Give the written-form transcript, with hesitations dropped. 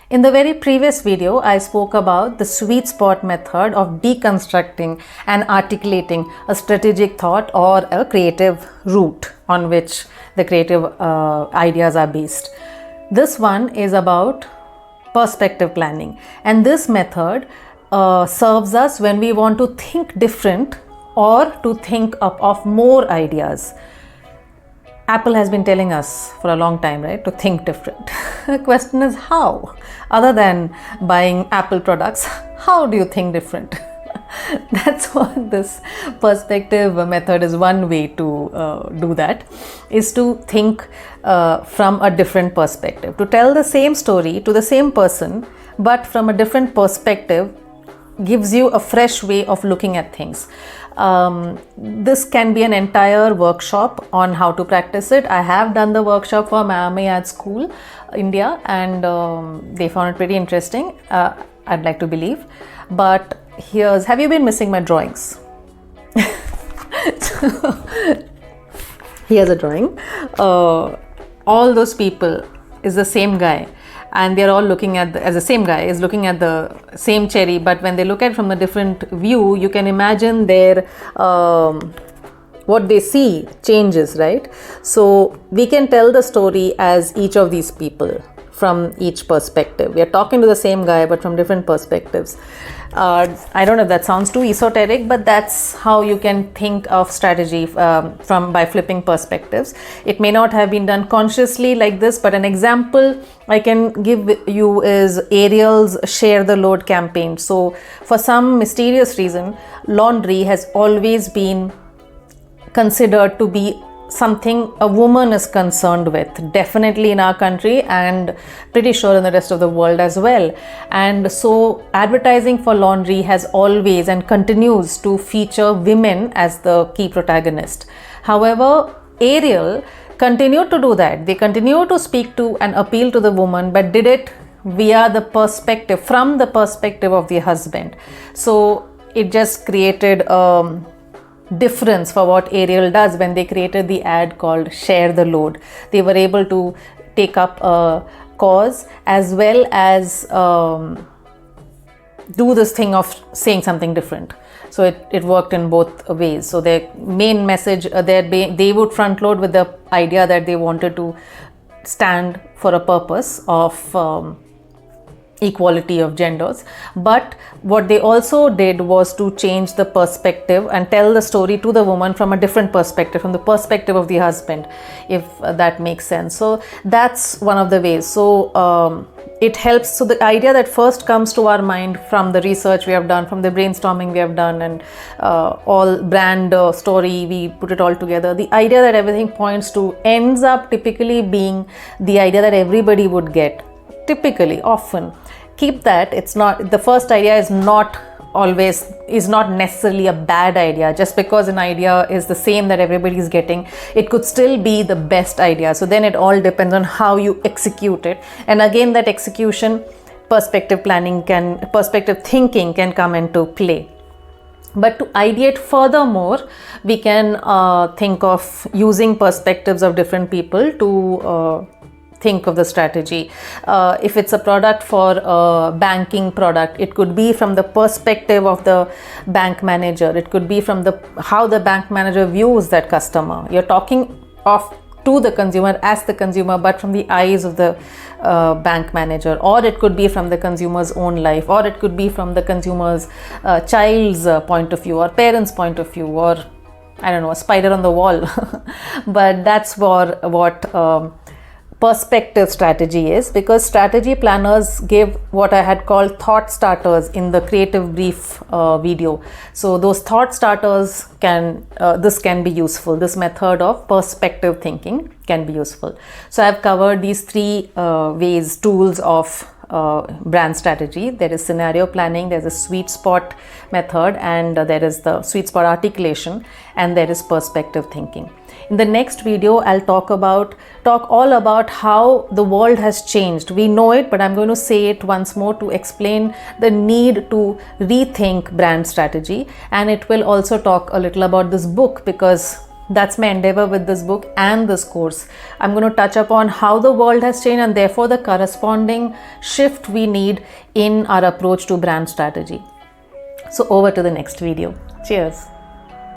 In the very previous video, I spoke about the sweet spot method of deconstructing and articulating a strategic thought or a creative route on which the creative ideas are based. This one is about perspective planning, and this method serves us when we want to think different or to think of more ideas. Apple has been telling us for a long time, right, to think different. The question is how? Other than buying Apple products, how do you think different? That's what this perspective method is. One way to do that is to think from a different perspective, to tell the same story to the same person, but from a different perspective gives you a fresh way of looking at things. This can be an entire workshop on how to practice it. I have done the workshop for Mayamay School, India, and they found it pretty interesting. I'd like to believe. But have you been missing my drawings? Here's a drawing. All those people is the same guy, and they're all looking at as the same guy is looking at the same cherry, but when they look at it from a different view, you can imagine their what they see changes, right? So we can tell the story as each of these people from each perspective. We are talking to the same guy but from different perspectives. I don't know if that sounds too esoteric, but that's how you can think of strategy by flipping perspectives. It may not have been done consciously like this, but an example I can give you is Ariel's Share the Load campaign. So for some mysterious reason, laundry has always been considered to be something a woman is concerned with, definitely in our country and pretty sure in the rest of the world as well. And so advertising for laundry has always and continues to feature women as the key protagonist. However, Ariel continued to do that. They continued to speak to and appeal to the woman, but did it via the perspective, from the perspective of the husband. So it just created difference for what Ariel does when they created the ad called Share the Load. They were able to take up a cause as well as do this thing of saying something different. So it worked in both ways. So their main message, they would front load with the idea that they wanted to stand for a purpose of equality of genders, but what they also did was to change the perspective and tell the story to the woman from a different perspective, from the perspective of the husband, if that makes sense. So that's one of the ways. So it helps. So the idea that first comes to our mind from the research we have done, from the brainstorming we have done, and all brand story, we put it all together. The idea that everything points to ends up typically being the idea that everybody would get. Typically, often keep that. It's not the first idea is not necessarily a bad idea. Just because an idea is the same that everybody is getting, it could still be the best idea. So then it all depends on how you execute it, and again that execution, perspective thinking can come into play. But to ideate furthermore, we can think of using perspectives of different people to think of the strategy. If it's a product for a banking product, it could be from the perspective of the bank manager. It could be from how the bank manager views that customer. You're talking to the consumer as the consumer, but from the eyes of the bank manager. Or it could be from the consumer's own life, or it could be from the consumer's child's point of view, or parents' point of view, or I don't know, a spider on the wall. But that's for what perspective strategy is, because strategy planners give what I had called thought starters in the creative brief video. So those thought starters this can be useful. This method of perspective thinking can be useful. So I've covered these three tools of brand strategy. There is scenario planning, there's a sweet spot method, and there is the sweet spot articulation, and there is perspective thinking. In the next video, I'll talk all about how the world has changed. We know it, but I'm going to say it once more to explain the need to rethink brand strategy. And it will also talk a little about this book, because That's my endeavor with this book and this course. I'm going to touch upon how the world has changed and therefore the corresponding shift we need in our approach to brand strategy. So over to the next video. Cheers.